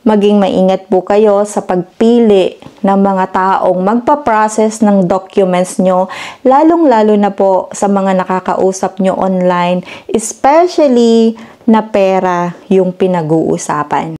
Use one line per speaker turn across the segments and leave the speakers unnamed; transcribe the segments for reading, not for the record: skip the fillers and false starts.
maging maingat po kayo sa pagpili ng mga taong magpa-process ng documents nyo, lalong-lalo na po sa mga nakakausap nyo online, especially na pera yung pinag-uusapan.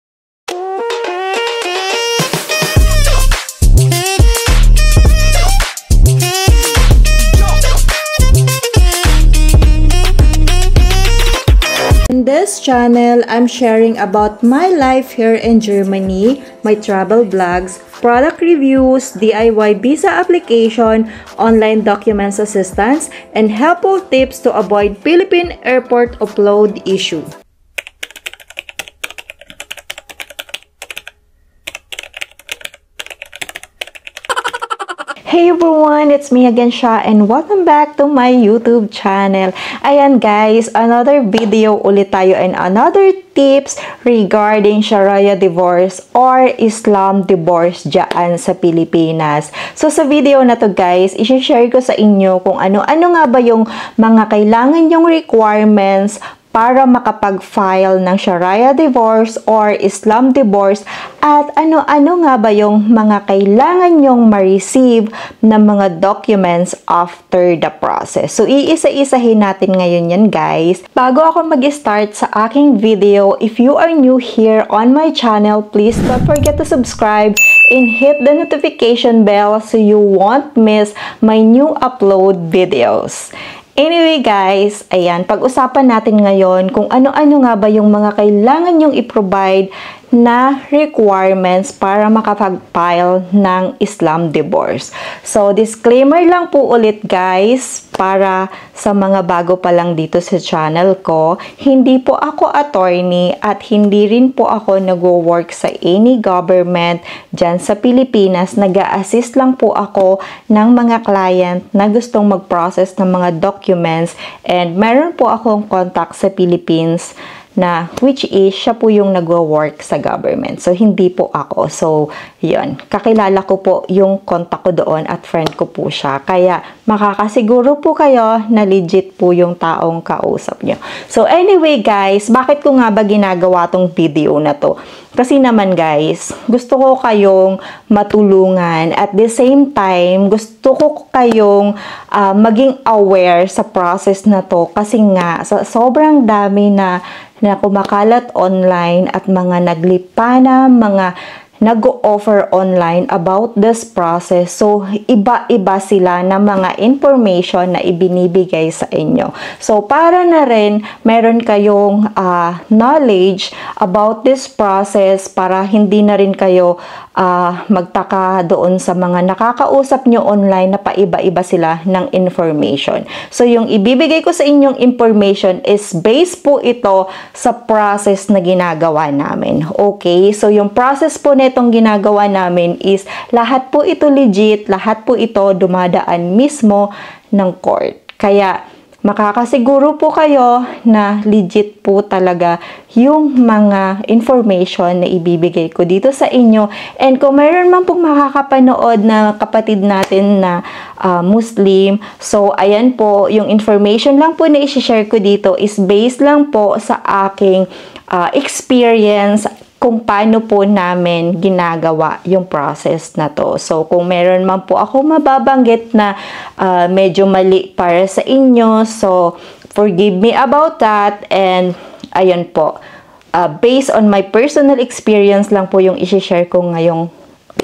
In this channel, I'm sharing about my life here in Germany, my travel vlogs, product reviews, DIY visa application, online documents assistance, and helpful tips to avoid Philippine airport upload issue. Hey everyone, it's me again, Sha, and welcome back to my YouTube channel. Ayan guys, another video ulit tayo and another tips regarding Sharia divorce or Islam divorce dyan sa Pilipinas. So sa video na to guys, i-share ko sa inyo kung ano-ano nga ba yung mga kailangan yung requirements para makapag-file ng Sharia divorce or Islam divorce at ano-ano nga ba yung mga kailangan nyong ma-receive na mga documents after the process. So, iisa-isahin natin ngayon yan guys. Bago ako mag-start sa aking video, if you are new here on my channel, please don't forget to subscribe and hit the notification bell so you won't miss my new upload videos. Anyway guys, ayan, pag-usapan natin ngayon kung ano-ano nga ba yung mga kailangan nyong i-provide na requirements para makapag-file ng Islam divorce. So, disclaimer lang po ulit guys, para sa mga bago pa lang dito sa channel ko, hindi po ako attorney at hindi rin po ako nag-work sa any government dyan sa Pilipinas. Nag-a-assist lang po ako ng mga client na gustong mag-process ng mga documents and meron po akong contact sa Philippines na which is siya po yung nagwo-work sa government. So, hindi po ako. So, yun. Kakilala ko po yung contact ko doon at friend ko po siya. Kaya, makakasiguro po kayo na legit po yung taong kausap nyo. So, anyway guys, bakit ko nga ba ginagawa tong video na to? Kasi naman guys, gusto ko kayong matulungan. At the same time, gusto ko kayong maging aware sa process na to. Kasi nga, sobrang dami na kumakalat online at mga naglipana, mga nag-o-offer online about this process. So, iba-iba sila na mga information na ibinibigay sa inyo. So, para na rin meron kayong knowledge about this process para hindi na rin kayo magtaka doon sa mga nakakausap nyo online na paiba-iba sila ng information. So, yung ibibigay ko sa inyong information is based po ito sa process na ginagawa namin. Okay? So, yung process po itong ginagawa namin is lahat po ito legit, lahat po ito dumadaan mismo ng court. Kaya makakasiguro po kayo na legit po talaga yung mga information na ibibigay ko dito sa inyo. And kung mayroon man pong makakapanood na kapatid natin na Muslim, so ayan po, yung information lang po na i-share ko dito is based lang po sa aking experience kung paano po namin ginagawa yung process na to. So, kung meron man po ako mababanggit na medyo mali para sa inyo, so, forgive me about that. And, ayun po, based on my personal experience lang po yung i-share ko ngayong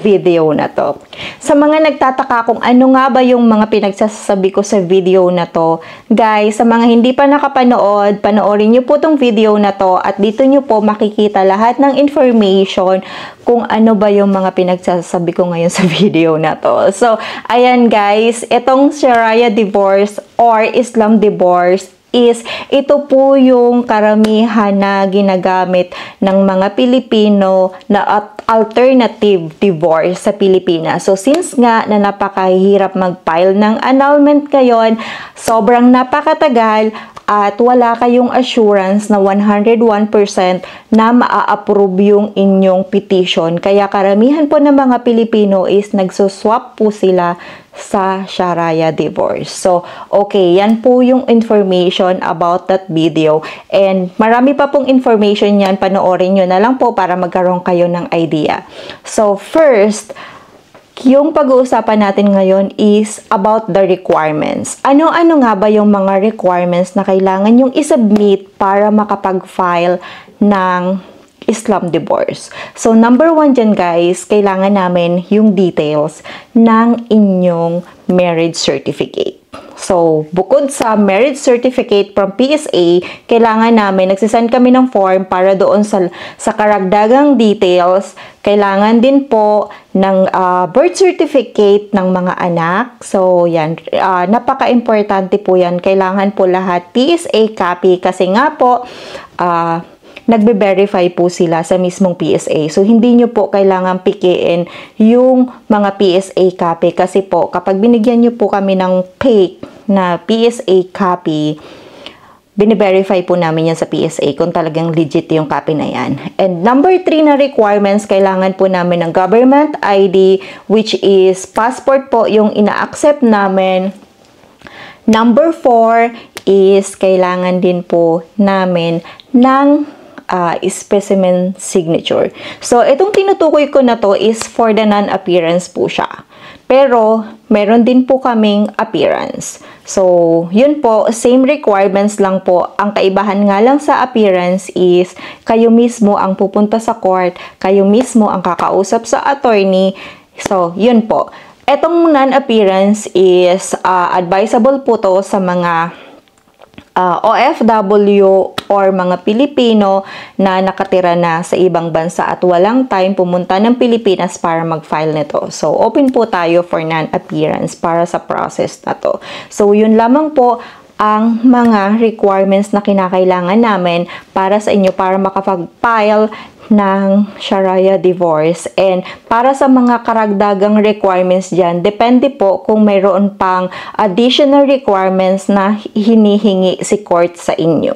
video na to. Sa mga nagtataka kung ano nga ba yung mga pinagsasabi ko sa video na to, guys, sa mga hindi pa nakapanood, panoorin nyo po tong video na to at dito nyo po makikita lahat ng information kung ano ba yung mga pinagsasabi ko ngayon sa video na to. So, ayan guys, itong Sharia divorce or Islam divorce is ito po yung karamihan na ginagamit ng mga Pilipino na alternative divorce sa Pilipinas. So, since nga na napakahirap mag-file ng annulment ngayon, sobrang napakatagal at wala kayong assurance na 101% na maa-approve yung inyong petition. Kaya karamihan po ng mga Pilipino is nagsuswap po sila sa Sharia divorce. So, okay, yan po yung information about that video. And marami pa pong information yan, panoorin nyo na lang po para magkaroon kayo ng idea. So, first, yung pag-uusapan natin ngayon is about the requirements. Ano-ano nga ba yung mga requirements na kailangan yung isubmit para makapag-file ng Islam divorce? So, number 1 dyan guys, kailangan namin yung details ng inyong marriage certificate. So, bukod sa marriage certificate from PSA, kailangan namin, nagsisend kami ng form para doon sa karagdagang details. Kailangan din po ng birth certificate ng mga anak. So, yan, napaka-importante po yan. Kailangan po lahat PSA copy kasi nga po, nagbe-verify po sila sa mismong PSA. So, hindi nyo po kailangan pikiin yung mga PSA copy kasi po, kapag binigyan nyo po kami ng fake na PSA copy, bine-verify po namin yan sa PSA kung talagang legit yung copy na yan. And number 3 na requirements, kailangan po namin ng government ID, which is passport po yung ina-accept namin. Number 4 is kailangan din po namin ng specimen signature. So, itong tinutukoy ko na to is for the non-appearance po siya. Pero, meron din po kaming appearance. So, yun po, same requirements lang po. Ang kaibahan nga lang sa appearance is kayo mismo ang pupunta sa court, kayo mismo ang kakausap sa attorney. So, yun po. Etong non-appearance is advisable po to sa mga OFW or mga Pilipino na nakatira na sa ibang bansa at walang time pumunta ng Pilipinas para mag-file nito. So, open po tayo for non-appearance para sa process na to. So, yun lamang po ang mga requirements na kinakailangan namin para sa inyo para makapag-file ng Sharia divorce. And para sa mga karagdagang requirements dyan, depende po kung mayroon pang additional requirements na hinihingi si court sa inyo.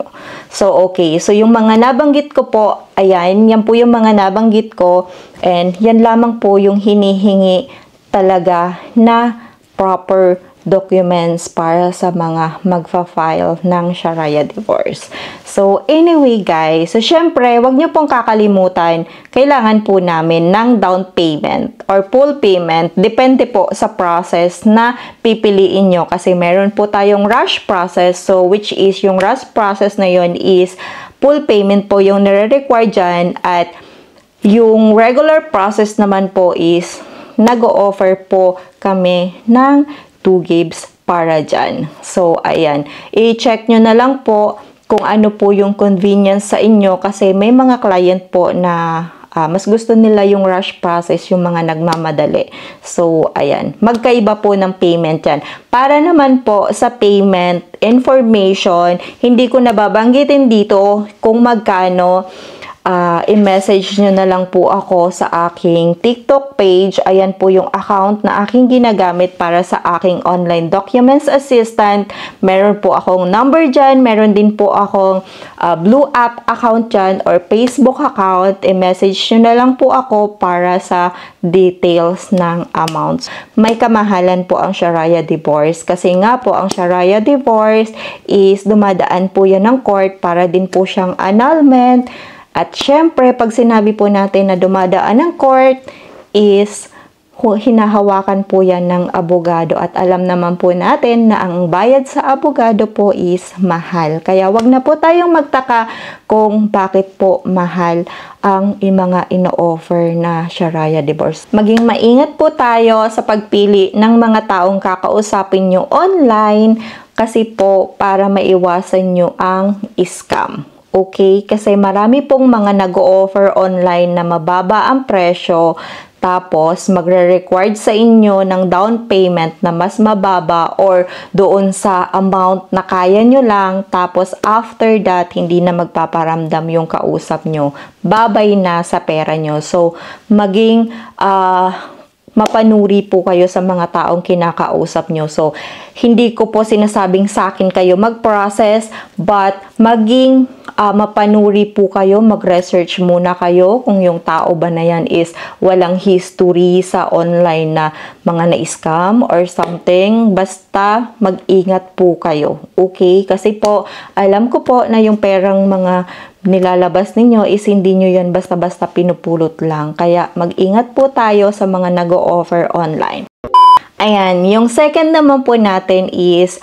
So, okay. So, yung mga nabanggit ko po, ayan, yan po yung mga nabanggit ko. And yan lamang po yung hinihingi talaga na proper documents para sa mga magfa-file ng Sharia divorce. So, anyway guys, so syempre, wag nyo pong kakalimutan, kailangan po namin ng down payment or full payment. Depende po sa process na pipiliin nyo kasi meron po tayong rush process. So, which is yung rush process na yun is full payment po yung nire-require dyan at yung regular process naman po is nag-o-offer po kami ng 2 gigs para dyan. So, ayan. I-check nyo na lang po kung ano po yung convenience sa inyo kasi may mga client po na mas gusto nila yung rush process, yung mga nagmamadali. So, ayan. Magkaiba po ng payment yan. Para naman po sa payment information, hindi ko nababanggitin dito kung magkano. I-message nyo na lang po ako sa aking TikTok page. Ayan po yung account na aking ginagamit para sa aking online documents assistant. Meron po akong number dyan. Meron din po akong Blue App account dyan or Facebook account. I-message nyo na lang po ako para sa details ng amounts. May kamahalan po ang Sharia divorce kasi nga po ang Sharia divorce is dumadaan po yan ng court para din po siyang annulment. At syempre, pag sinabi po natin na dumadaan ng court is hinahawakan po yan ng abogado at alam naman po natin na ang bayad sa abogado po is mahal. Kaya wag na po tayong magtaka kung bakit po mahal ang mga ino-offer na Sharia divorce. Maging maingat po tayo sa pagpili ng mga taong kakausapin nyo online kasi po para maiwasan nyo ang scam. Okay? Kasi marami pong mga nag-o-offer online na mababa ang presyo tapos magre-required sa inyo ng down payment na mas mababa or doon sa amount na kaya nyo lang tapos after that hindi na magpaparamdam yung kausap nyo. Babay na sa pera nyo. So, maging mapanuri po kayo sa mga taong kinakausap nyo. So, hindi ko po sinasabing sa akin kayo mag-process, but maging mapanuri po kayo, mag-research muna kayo kung yung tao ba na yan is walang history sa online na mga na-scam or something. Basta mag-ingat po kayo. Okay? Kasi po, alam ko po na yung perang mga nilalabas ninyo is hindi nyo yan basta-basta pinupulot lang. Kaya mag-ingat po tayo sa mga nag-o-offer online. Ayan, yung second naman po natin is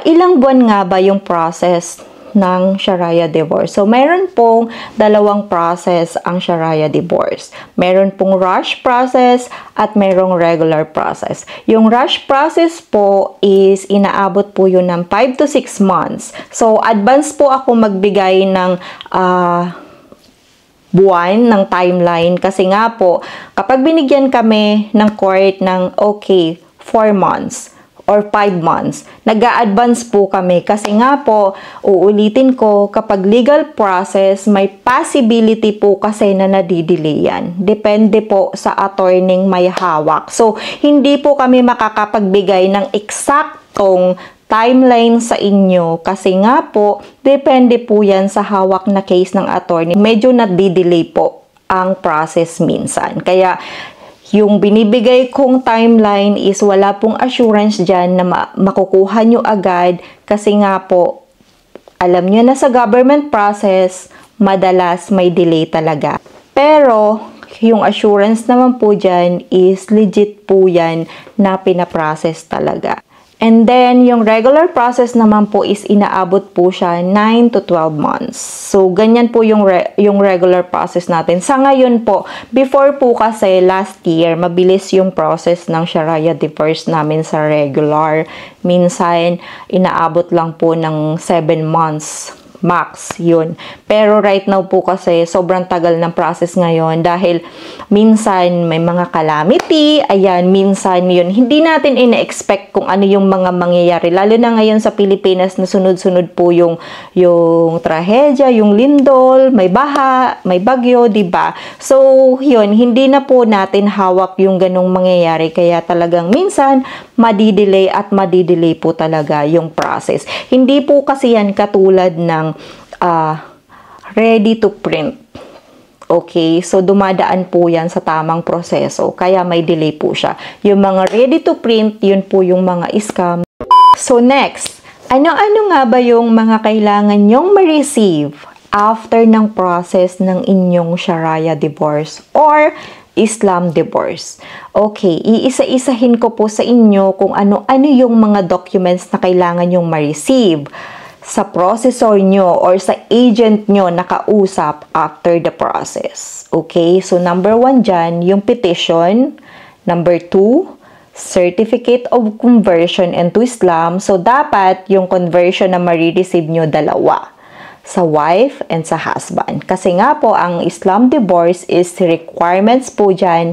ilang buwan nga ba yung process ng Sharia divorce. So, meron pong dalawang process ang Sharia divorce. Meron pong rush process at merong regular process. Yung rush process po is inaabot po yun ng 5 to 6 months. So, advance po ako magbigay ng buwan ng timeline kasi nga po, kapag binigyan kami ng court ng okay, 4 months or 5 months, nag-a-advance po kami kasi nga po, uulitin ko, kapag legal process, may possibility po kasi na nadidelay yan. Depende po sa attorney may hawak. So, hindi po kami makakapagbigay ng eksaktong timeline sa inyo kasi nga po, depende po yan sa hawak na case ng attorney. Medyo nadidelay po ang process minsan. Kaya, yung binibigay kong timeline is wala pong assurance dyan na makukuha nyo agad kasi nga po, alam nyo na sa government process, madalas may delay talaga. Pero, yung assurance naman po dyan is legit po yan na pinaprocess talaga. And then, yung regular process naman po is inaabot po siya 9 to 12 months. So, ganyan po yung regular process natin. Sa ngayon po, before po kasi last year, mabilis yung process ng Sharia divorce namin sa regular. Minsan, inaabot lang po ng 7 months. Max, yun. Pero right now po kasi sobrang tagal ng process ngayon dahil minsan may mga calamity, ayan, minsan yun. Hindi natin ina-expect kung ano yung mga mangyayari. Lalo na ngayon sa Pilipinas na sunod-sunod po yung trahedya, yung lindol, may baha, may bagyo, diba? So, yun, hindi na po natin hawak yung ganong mangyayari. Kaya talagang minsan, madidelay at madidelay po talaga yung process. Hindi po kasi yan katulad ng ready to print. Okay? So, dumadaan po yan sa tamang proseso. Kaya may delay po siya. Yung mga ready to print, yun po yung mga scam. So, next. Ano-ano nga ba yung mga kailangan nyong ma-receive after ng process ng inyong Sharia divorce or Islam divorce? Okay, iisa-isahin ko po sa inyo kung ano-ano yung mga documents na kailangan nyong ma-receive sa processor nyo or sa agent nyo nakausap after the process. Okay, so number 1 dyan, yung petition. Number 2, certificate of conversion into Islam. So, dapat yung conversion na marireceive nyo dalawa, sa wife and sa husband. Kasi nga po, ang Islam divorce is requirements po dyan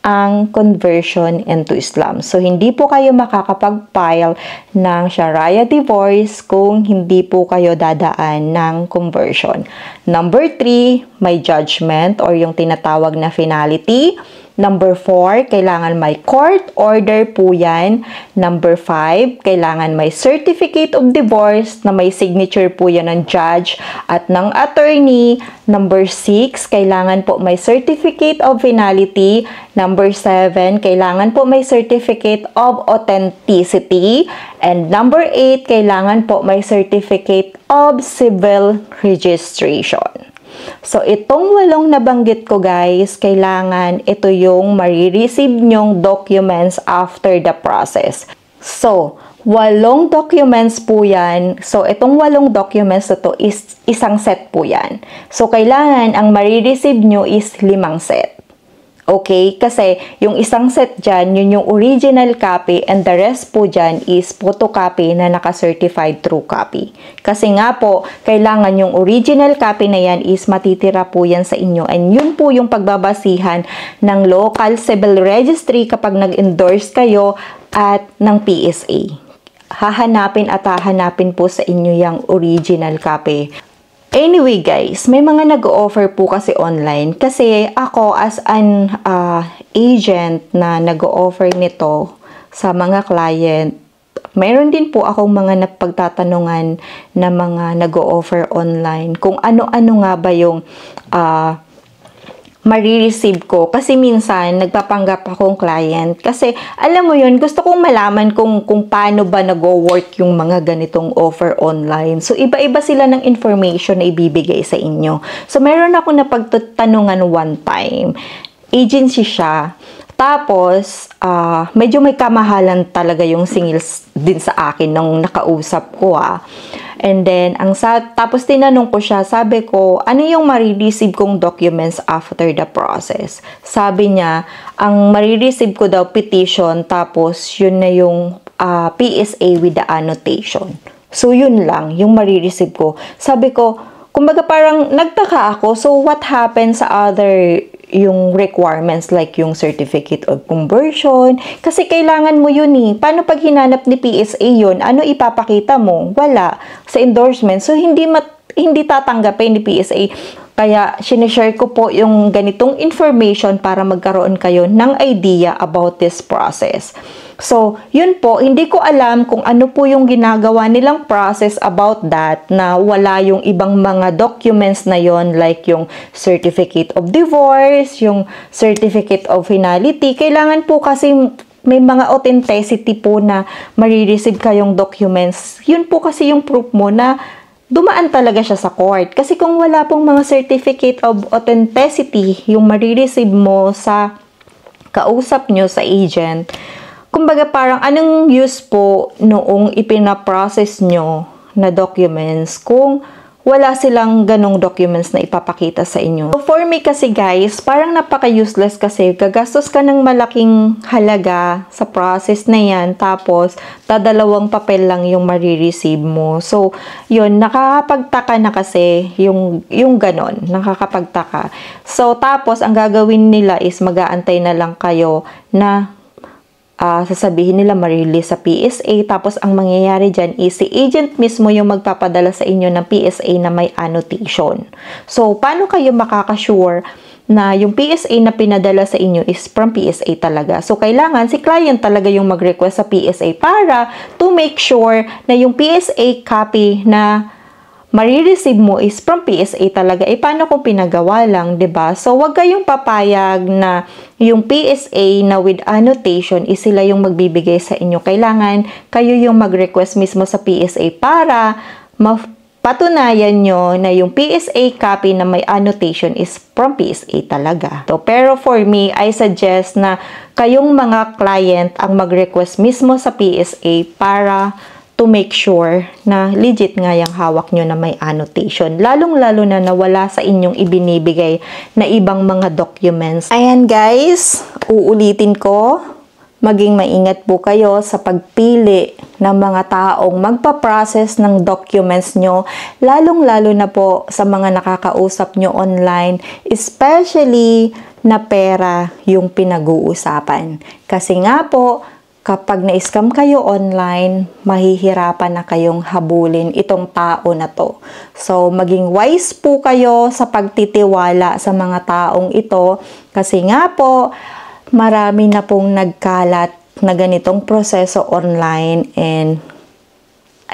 ang conversion into Islam. So, hindi po kayo makakapag-file ng Sharia divorce kung hindi po kayo dadaan ng conversion. Number 3, may judgment or yung tinatawag na finality. Number 4, kailangan may court order po yan. Number 5, kailangan may certificate of divorce na may signature po yan ng judge at ng attorney. Number 6, kailangan po may certificate of finality. Number 7, kailangan po may certificate of authenticity. And number 8, kailangan po may certificate of civil registration. So, itong 8 nabanggit ko guys, kailangan ito yung marireceive nyong documents after the process. So, 8 documents po yan. So, itong 8 documents na to is isang set po yan. So, kailangan ang marireceive nyo is 5 set. Okay? Kasi yung isang set dyan, yun yung original copy and the rest po dyan is photocopy na naka-certified true copy. Kasi nga po, kailangan yung original copy na yan is matitira po yan sa inyo. And yun po yung pagbabasihan ng local civil registry kapag nag-endorse kayo at ng PSA. Hahanapin po sa inyo yung original copy. Anyway guys, may mga nag-o-offer po kasi online kasi ako as an agent na nag-o-offer nito sa mga client mayroon din po akong mga napagtatanungan na mga nag-o-offer online kung ano-ano nga ba yung marireceive ko. Kasi minsan, nagpapanggap akong client. Kasi, alam mo yun, gusto kong malaman kung paano ba nag-work yung mga ganitong offer online. So, iba-iba sila ng information na ibibigay sa inyo. So, meron ako na pagtatanungan one time. Agency siya. Tapos, medyo may kamahalan talaga yung singils din sa akin nung nakausap ko And then, tapos tinanong ko siya, sabi ko, ano yung marireceive kong documents after the process? Sabi niya, ang marireceive ko daw petition, tapos yun na yung PSA with the annotation. So, yun lang, yung marireceive ko. Sabi ko, kumbaga parang nagtaka ako, so what happened sa other yung requirements like yung certificate of conversion? Kasi kailangan mo yun Paano pag hinanap ni PSA yun? Ano ipapakita mo? Wala. Sa endorsement. So, hindi tatanggapin ni PSA. Kaya, sinishare ko po yung ganitong information para magkaroon kayo ng idea about this process. So, yun po, hindi ko alam kung ano po yung ginagawa nilang process about that na wala yung ibang mga documents na yon like yung certificate of divorce, yung certificate of finality. Kailangan po kasi may mga authenticity po na marireceive kayong documents. Yun po kasi yung proof mo na dumaan talaga siya sa court. Kasi kung wala pong mga certificate of authenticity yung marireceive mo sa kausap nyo, sa agent, kumbaga parang anong use po noong ipinaprocess nyo na documents kung wala silang ganong documents na ipapakita sa inyo. So for me kasi guys, parang napaka-useless kasi gagastos ka ng malaking halaga sa process na yan tapos dadalawang papel lang yung marireceive mo. So yun, nakakapagtaka na kasi yung ganon, nakakapagtaka. So tapos ang gagawin nila is mag-aantay na lang kayo na sasabihin nila ma-release sa PSA, tapos ang mangyayari dyan is si agent mismo yung magpapadala sa inyo ng PSA na may annotation. So, paano kayo makakasure na yung PSA na pinadala sa inyo is from PSA talaga? So, kailangan si client talaga yung mag-request sa PSA para to make sure na yung PSA copy na marireceive mo is from PSA talaga. Paano kung pinagawa lang, 'di ba? So, wag kayong papayag na yung PSA na with annotation is sila yung magbibigay sa inyo. Kailangan kayo yung mag-request mismo sa PSA para patunayan nyo na yung PSA copy na may annotation is from PSA talaga. So, pero for me, I suggest na kayong mga client ang mag-request mismo sa PSA para to make sure na legit nga yung hawak nyo na may annotation. Lalong-lalo na nawala sa inyong ibinibigay na ibang mga documents. Ayan guys, uulitin ko, maging maingat po kayo sa pagpili ng mga taong magpa-process ng documents nyo, lalong-lalo na po sa mga nakakausap nyo online, especially na pera yung pinag-uusapan. Kasi nga po, kapag na-scam kayo online, mahihirapan na kayong habulin itong tao na to. So, maging wise po kayo sa pagtitiwala sa mga taong ito. Kasi nga po, marami na pong nagkalat na ganitong proseso online and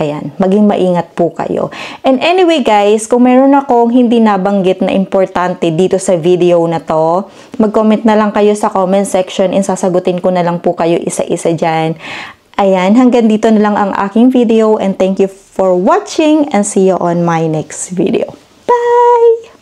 ayan, maging maingat po kayo. And anyway guys, kung meron akong hindi nabanggit na importante dito sa video na to, mag-comment na lang kayo sa comment section and sasagutin ko na lang po kayo isa-isa dyan. Ayan, hanggang dito na lang ang aking video and thank you for watching and see you on my next video. Bye!